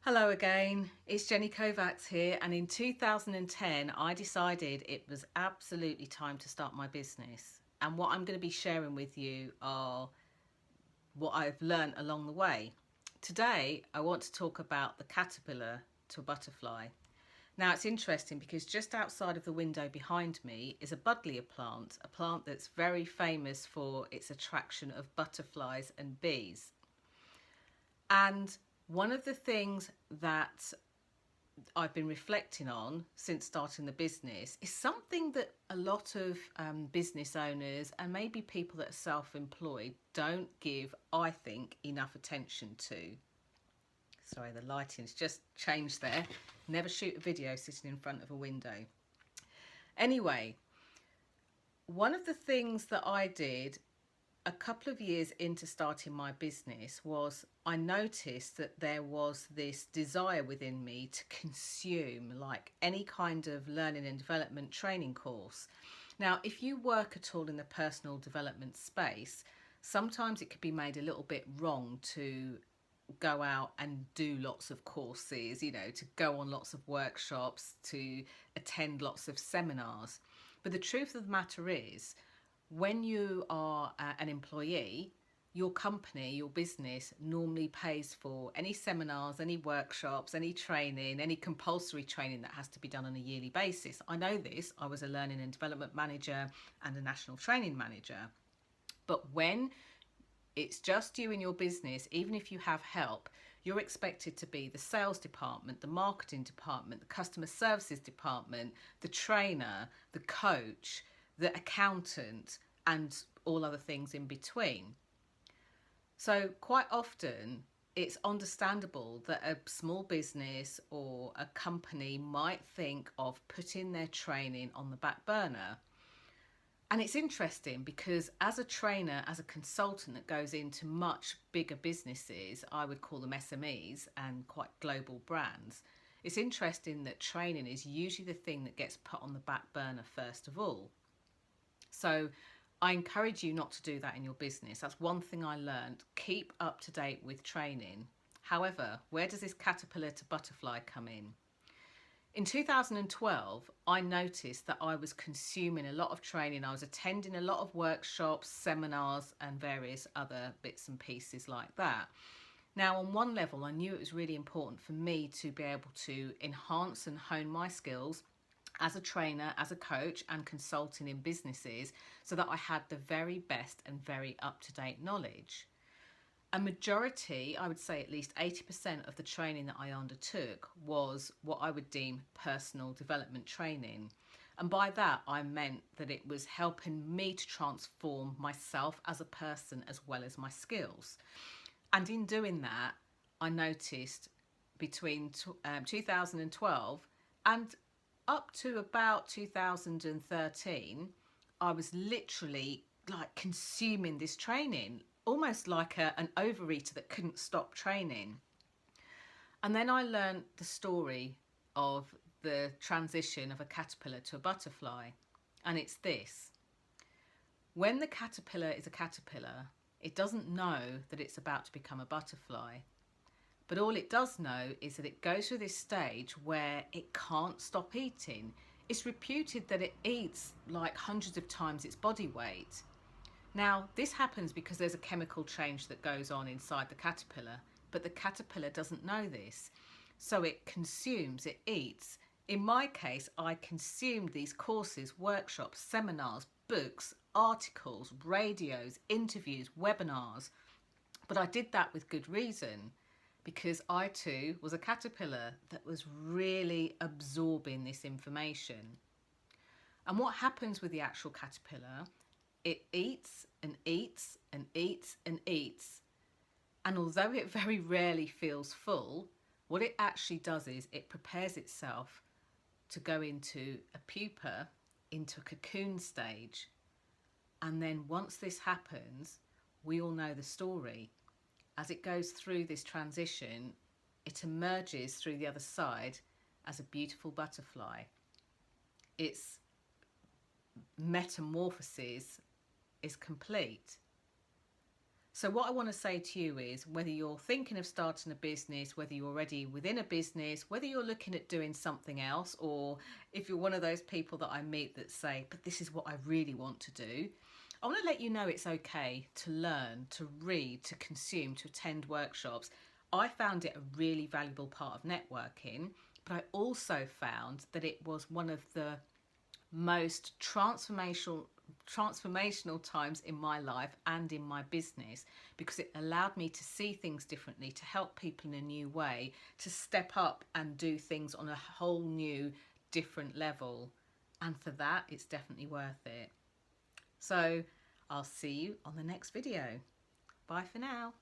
Hello again, it's Jenny Kovacs here, and in 2010 I decided it was absolutely time to start my business. And what I'm going to be sharing with you are what I've learned along the way. Today I want to talk about the caterpillar to a butterfly. Now it's interesting because just outside of the window behind me is a buddleia plant, a plant that's very famous for its attraction of butterflies and bees. And one of the things that I've been reflecting on since starting the business is something that a lot of business owners and maybe people that are self-employed don't give, I think, enough attention to. Sorry, the lighting's just changed there. Never shoot a video sitting in front of a window. Anyway, one of the things that I did a couple of years into starting my business was I noticed that there was this desire within me to consume like any kind of learning and development training course. Now, if you work at all in the personal development space, sometimes it could be made a little bit wrong to go out and do lots of courses, to go on lots of workshops, to attend lots of seminars. But the truth of the matter is, when you are an employee, your company, your business normally pays for any seminars, any workshops, any training, any compulsory training that has to be done on a yearly basis. I know this. I was a learning and development manager and a national training manager. But when it's just you and your business, even if you have help, you're expected to be the sales department, the marketing department, the customer services department, the trainer, the coach, the accountant, and all other things in between. So quite often it's understandable that a small business or a company might think of putting their training on the back burner. And it's interesting because as a trainer, as a consultant that goes into much bigger businesses, I would call them SMEs and quite global brands, it's interesting that training is usually the thing that gets put on the back burner first of all. So I encourage you not to do that in your business. That's one thing I learned. Keep up to date with training. However, where does this caterpillar to butterfly come in? In 2012, I noticed that I was consuming a lot of training. I was attending a lot of workshops, seminars, and various other bits and pieces like that. Now, on one level, I knew it was really important for me to be able to enhance and hone my skills as a trainer, as a coach, and consulting in businesses so that I had the very best and very up-to-date knowledge. A majority, I would say at least 80% of the training that I undertook was what I would deem personal development training. And by that, I meant that it was helping me to transform myself as a person as well as my skills. And in doing that, I noticed between 2012 and up to about 2013, I was literally like consuming this training, almost like an overeater that couldn't stop training. And then I learned the story of the transition of a caterpillar to a butterfly. And it's this: when the caterpillar is a caterpillar, it doesn't know that it's about to become a butterfly. But all it does know is that it goes through this stage where it can't stop eating. It's reputed that it eats like hundreds of times its body weight. Now, this happens because there's a chemical change that goes on inside the caterpillar, but the caterpillar doesn't know this. So it consumes, it eats. In my case, I consumed these courses, workshops, seminars, books, articles, radios, interviews, webinars. But I did that with good reason, because I too was a caterpillar that was really absorbing this information. And what happens with the actual caterpillar? It eats and eats and eats and eats. And although it very rarely feels full, what it actually does is it prepares itself to go into a pupa, into a cocoon stage. And then once this happens, we all know the story. As it goes through this transition, it emerges through the other side as a beautiful butterfly. Its metamorphosis is complete. So what I want to say to you is, whether you're thinking of starting a business, whether you're already within a business, whether you're looking at doing something else, or if you're one of those people that I meet that say, but this is what I really want to do, I want to let you know it's okay to learn, to read, to consume, to attend workshops. I found it a really valuable part of networking, but I also found that it was one of the most transformational times in my life and in my business, because it allowed me to see things differently, to help people in a new way, to step up and do things on a whole new different level. And for that, it's definitely worth it. So I'll see you on the next video. Bye for now.